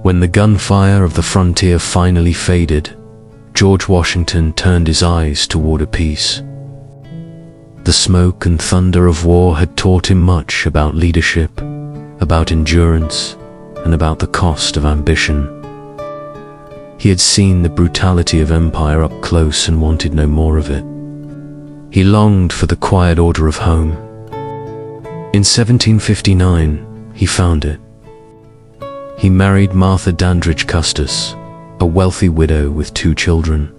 When the gunfire of the frontier finally faded, George Washington turned his eyes toward a peace. The smoke and thunder of war had taught him much about leadership, about endurance, and about the cost of ambition. He had seen the brutality of empire up close and wanted no more of it. He longed for the quiet order of home. In 1759, he found it. He married Martha Dandridge Custis, a wealthy widow with 2 children.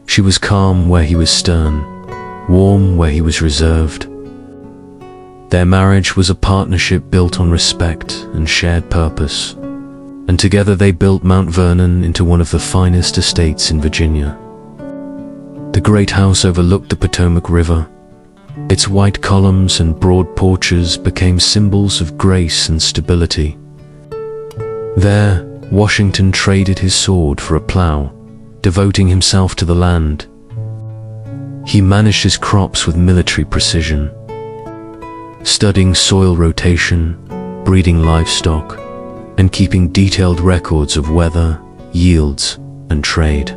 She was calm where he was stern, warm where he was reserved. Their marriage was a partnership built on respect and shared purpose, and together they built Mount Vernon into one of the finest estates in Virginia. The great house overlooked the Potomac River. Its white columns and broad porches became symbols of grace and stability. There, Washington traded his sword for a plow, devoting himself to the land. He managed his crops with military precision, studying soil rotation, breeding livestock, and keeping detailed records of weather, yields, and trade.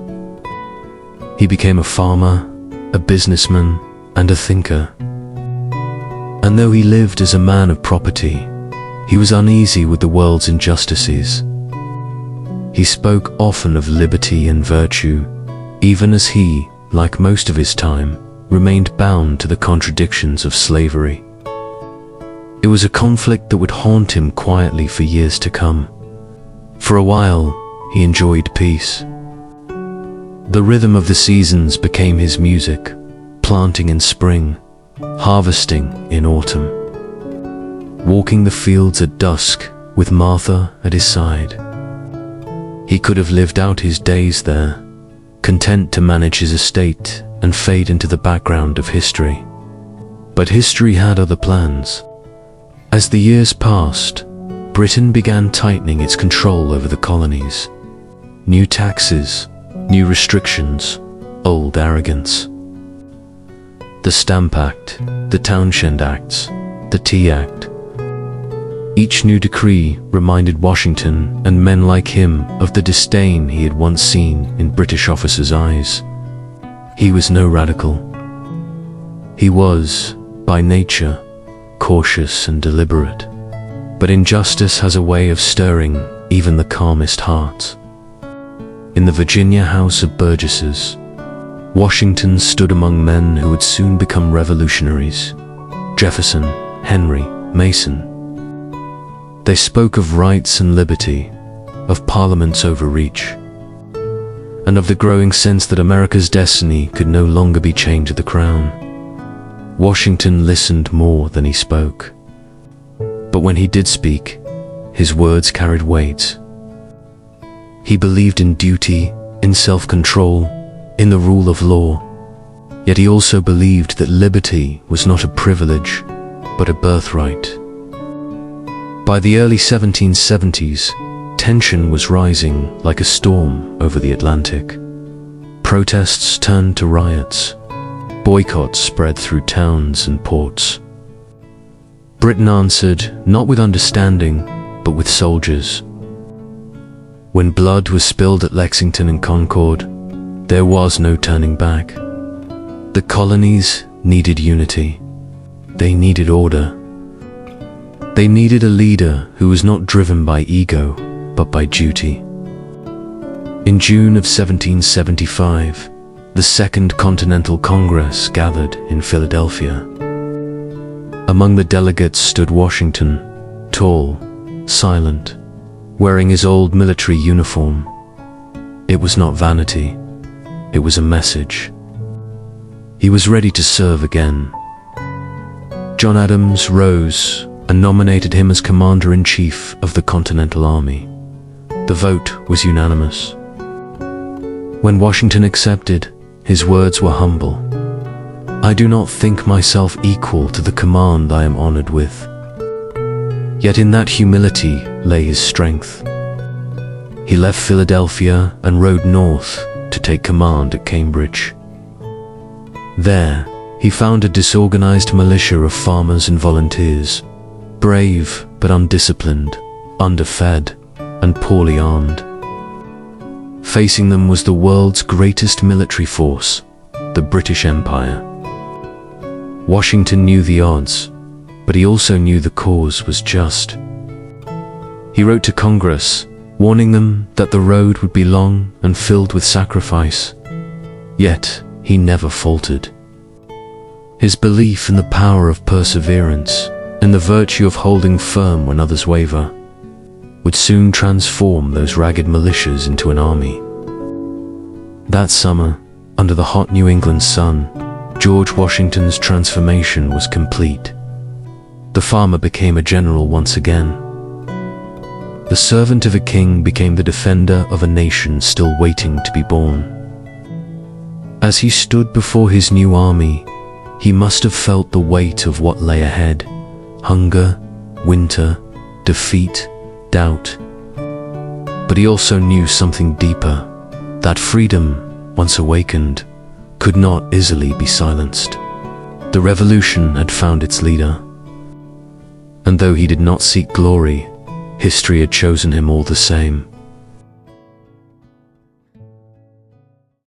He became a farmer, a businessman, and a thinker. And though he lived as a man of property, he was uneasy with the world's injustices. He spoke often of liberty and virtue, even as he, like most of his time, remained bound to the contradictions of slavery. It was a conflict that would haunt him quietly for years to come. For a while, he enjoyed peace. The rhythm of the seasons became his music, planting in spring, harvesting in autumn. Walking the fields at dusk with Martha at his side. He could have lived out his days there, content to manage his estate and fade into the background of history. But history had other plans. As the years passed, Britain began tightening its control over the colonies. New taxes, new restrictions, old arrogance. The Stamp Act, the Townshend Acts, the Tea Act. Each new decree reminded Washington and men like him of the disdain he had once seen in British officers' eyes. He was no radical. He was, by nature, cautious and deliberate. But injustice has a way of stirring even the calmest hearts. In the Virginia House of Burgesses, Washington stood among men who would soon become revolutionaries: Jefferson, Henry, Mason. They spoke of rights and liberty, of Parliament's overreach, and of the growing sense that America's destiny could no longer be chained to the crown. Washington listened more than he spoke. But when he did speak, his words carried weight. He believed in duty, in self-control, in the rule of law. Yet he also believed that liberty was not a privilege, but a birthright. By the early 1770s, tension was rising like a storm over the Atlantic. Protests turned to riots. Boycotts spread through towns and ports. Britain answered not with understanding, but with soldiers. When blood was spilled at Lexington and Concord, there was no turning back. The colonies needed unity. They needed order. They needed a leader who was not driven by ego, but by duty. In June of 1775, the Second Continental Congress gathered in Philadelphia. Among the delegates stood Washington, tall, silent, wearing his old military uniform. It was not vanity, it was a message. He was ready to serve again. John Adams rose and nominated him as Commander-in-Chief of the Continental Army. The vote was unanimous. When Washington accepted, his words were humble. "I do not think myself equal to the command I am honored with." Yet in that humility lay his strength. He left Philadelphia and rode north to take command at Cambridge. There, he found a disorganized militia of farmers and volunteers, brave but undisciplined, underfed, and poorly armed. Facing them was the world's greatest military force, the British Empire. Washington knew the odds, but he also knew the cause was just. He wrote to Congress, warning them that the road would be long and filled with sacrifice. Yet, he never faltered. His belief in the power of perseverance, and the virtue of holding firm when others waver, would soon transform those ragged militias into an army. That summer, under the hot New England sun, George Washington's transformation was complete. The farmer became a general once again. The servant of a king became the defender of a nation still waiting to be born. As he stood before his new army, he must have felt the weight of what lay ahead: hunger, winter, defeat, doubt. But he also knew something deeper, that freedom, once awakened, could not easily be silenced. The revolution had found its leader. And though he did not seek glory, history had chosen him all the same.